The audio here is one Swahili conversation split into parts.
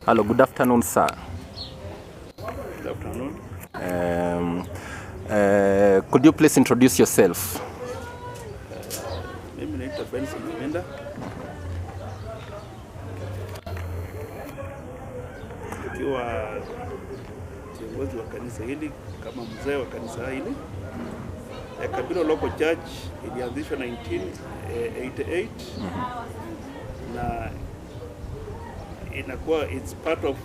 Hello, good afternoon, sir. Good afternoon. Could you please introduce yourself? Mimi naitwa BENSON AVINDA. Nikiwa kiongozi wa kanisa hili kama mzee wa kanisa hili. Kabiro Local Church ilianzishwa 1988 na inakuwa it's part of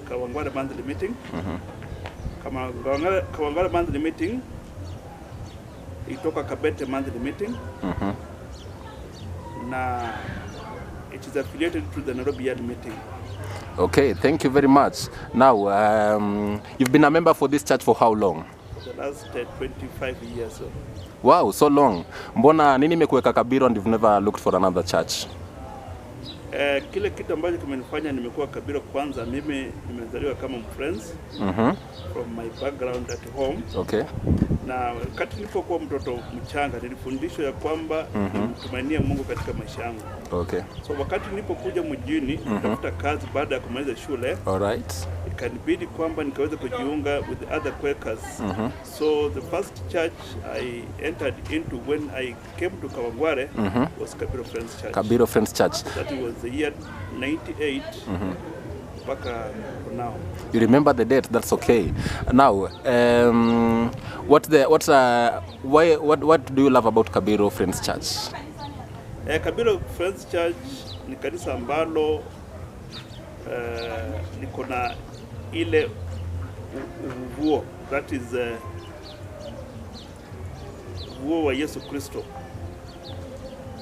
Kawangware monthly meeting. Kama Kawangware monthly meeting itoka Kabete monthly meeting. Na it is affiliated to the Nairobi Yard meeting. Okay, thank you very much. Now, you've been a member for this church for how long? For the last 25 years. So. Wow, so long. Mbona nini imekuweka Kabiro and you've never looked for another church? Kile kitu ambacho kimenifanya nimekuwa Kabiro, kwanza mimi nimezaliwa kama Mfriends from my background at home. Okay. Na wakati nilipokuwa mtoto mchanga nilifundishwa ya kwamba nimtumainie Mungu katika maisha yangu. Okay. So wakati nilipokuja mjini kutafuta kazi baada ya kumaliza shule, alright, ikanibidi kwamba nikaweza kujiunga with the other Quakers. So the first church I entered into when I came to Kawangware was Kabiro Friends Church. Kabiro Friends Church. That was the year 98. Now. You remember the date? That's okay. Now, what do you love about Kabiro Friends Church? Kabiro Friends Church ni kanisa ambalo liko na ile uvuo, that is uvuo wa Yesu Kristo.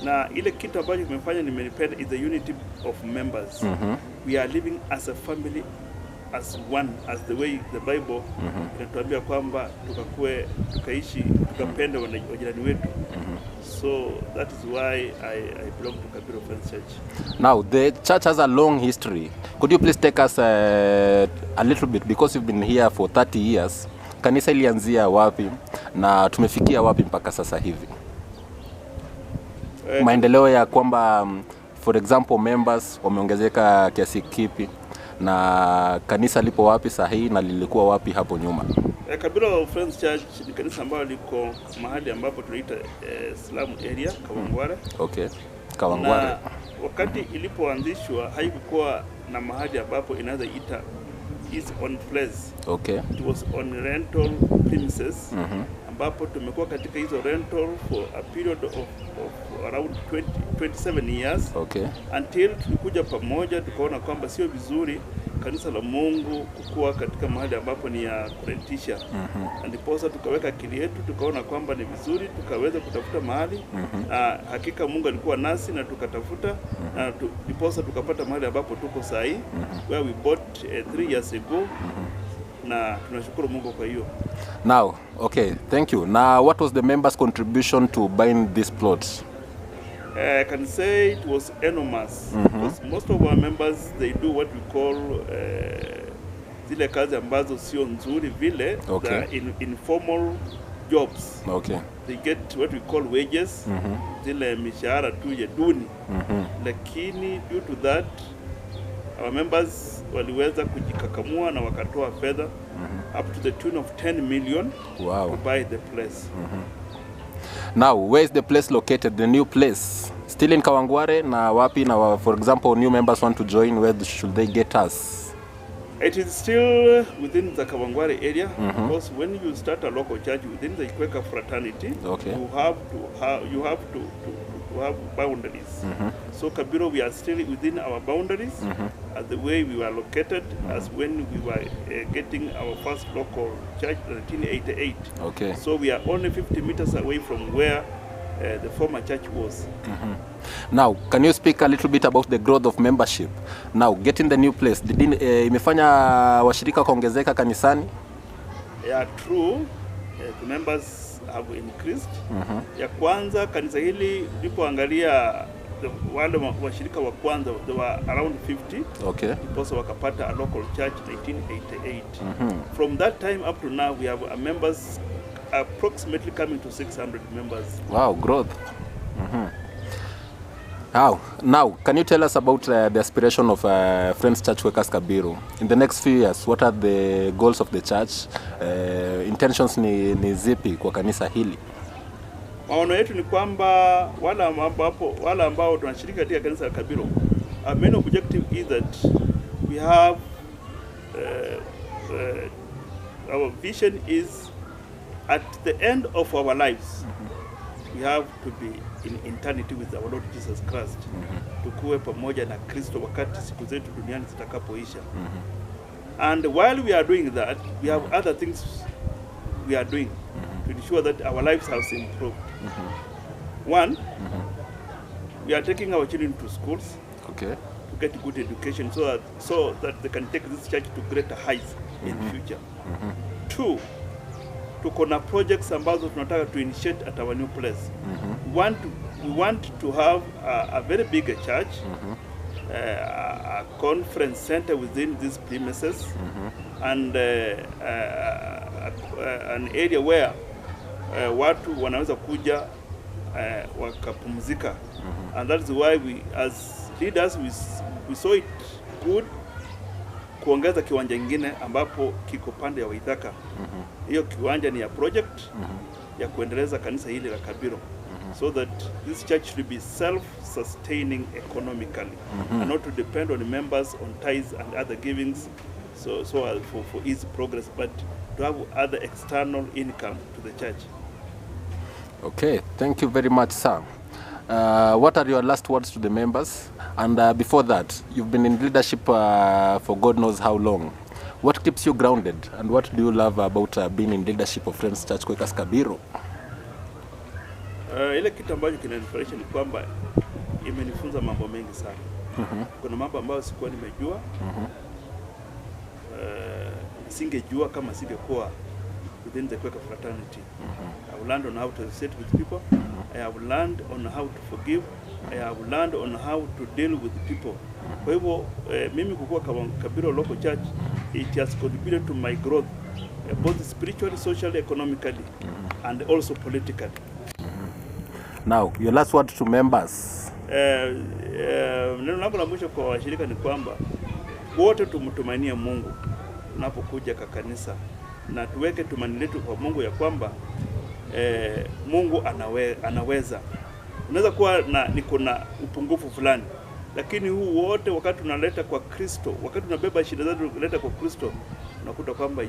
Na ile kitu ambacho kimefanya nimenipenda is the unity of members. We are living as a family, as one, as the way the Bible inatuambia kwamba tukaishi, tukapenda wajirani wetu. So that is why I belong to Kabiro Friends Church. Now, the church has a long history. Could you please take us a little bit, because you've been here for 30 years. Kanisa ilianzia wapi na tumefikia wapi mpaka sasa hivi? Maendeleo ya kwamba for example members wameongezeka kiasi kipi, na kanisa lipo wapi sahihi na lilikuwa wapi hapo nyuma? Kabiro Friends Church ni kanisa ambalo liko mahali ambapo tunaita slum area Kawangware. Okay. Kawangware. Na wakati ilipoanzishwa haikuwa na mahali ambapo inaweza ita its own place. Okay. It was on rental premises. Ambapo tumekuwa katika hizo rental for a period of around 27 years. Okay. Until tulikuja pamoja tukaona kwamba sio vizuri kanisa la Mungu kukua katika mahali ambapo ni ya kurentisha. Ndiposa tukaweka akili yetu, tukaona kwamba ni vizuri tukaweza kutafuta mahali. Hakika Mungu alikuwa nasi na tukatafuta, na ndiposa tukapata mahali ambapo tuko sahi, where we bought 3 years ago. Na tunashukuru Mungu kwa hiyo. Now, okay, thank you. Now, what was the members' contribution to buying these plots? I can say it was enormous. Because most of our members, they do what we call zile kazi ambazo sio nzuri vile. Okay. Informal jobs. Okay. They get what we call wages. Zile mishahara tu ya duni. Lakini due to that, our members waliweza kujikakamua na wakatoa fedha up to the tune of 10 million. Wow. To buy the place. Now, where is the place located, the new place? Still in Kawangware na wapi? Na for example, new members want to join, where should they get us? It is still within the Kawangware area, because when you start a local church within the Quaker fraternity, okay, you have to have boundaries. So Kabiro, we are still within our boundaries, as the way we were located as when we were getting our first local church in 1988. Okay. So we are only 50 meters away from where the former church was. Now, can you speak a little bit about the growth of membership? Now, getting the new place, imefanya washirika kuongezeka kanisani? Yeah, true. The members have increased. Ya kwanza kanisa hili lipoangalia wale washirika wa kwanza, they were around 50. Okay. Ndipo wakapata a local church 1988. From that time up to now, we have members approximately coming to 600 members. Wow, growth. Now, can you tell us about the aspiration of Friends Church Workers Kabiro? In the next few years, what are the goals of the church? Intentions ni zipi kwa kanisa hili? Maono yetu ni kwamba wale ambao tunashiriki katika kanisa la Kabiro, our main objective is that we have our vision is at the end of our lives we have to be in eternity with our Lord Jesus Christ. Tukue pamoja na Kristo wakati siku zetu duniani zitakapoisha. And while we are doing that, we have other things we are doing to ensure that our lives have improved. One, we are taking our children to schools to get good education so that they can take this church to greater heights in the future. Two, tuko na projects ambazo tunataka to initiate at our new place. We want to have a very big church, a conference center within these premises, and an area where watu wanaweza kuja wakapumzika. And that's why we as leaders we saw it good kuongeza kiwanja kingine ambapo kiko pande ya Waithaka. Hiyo kiwanja ni ya project ya kuendeleza kanisa hili la Kabiro, so that this church should be self-sustaining economically and not to depend on members on tithes and other givings for easy progress, but to have other external income to the church. Okay, thank you very much, sir. What are your last words to the members? And before that, you've been in leadership for God knows how long. What keeps you grounded, and what do you love about being in leadership of Friends Church Workers Kabiro? Ile kitu ambacho kinanifurahisha ni kwamba imenifunza mambo mengi sana. Kuna mambo ambayo sikuwa nimejua, singejua kama singekuwa within the Quaker fraternity. I have learned on how to sit with people. I have learned on how to forgive. I have learned on how to deal with people. Kwa hivyo mimi kukua Kabiro local church, it has contributed to my growth, both spiritually, socially, economically, and also politically. Now, your last word to members. Neno langu la mwisho kwa washirika ni kwamba wote tumtumainie Mungu tunapokuja kwa kanisa, na tuweke tumaini letu kwa Mungu ya kwamba Mungu anaweza. Unaweza kuwa niko na upungufu fulani, lakini huu wote wakati tunaleta kwa Kristo, wakati tunabeba shida zetu kuleta kwa Kristo, unakuta kwamba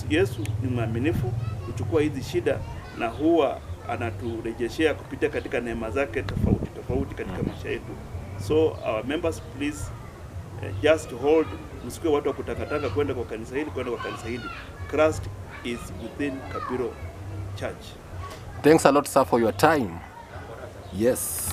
Yesu ni mwaminifu kuchukua hizi shida na huwa anaturejeshea kupitia katika neema zake tofauti katika maisha yetu. So our members, please just hold, msikue watu wa kutakataka kwenda kwa kanisa hili. Christ is within Kabiro Church. Thanks a lot, sir, for your time. Yes.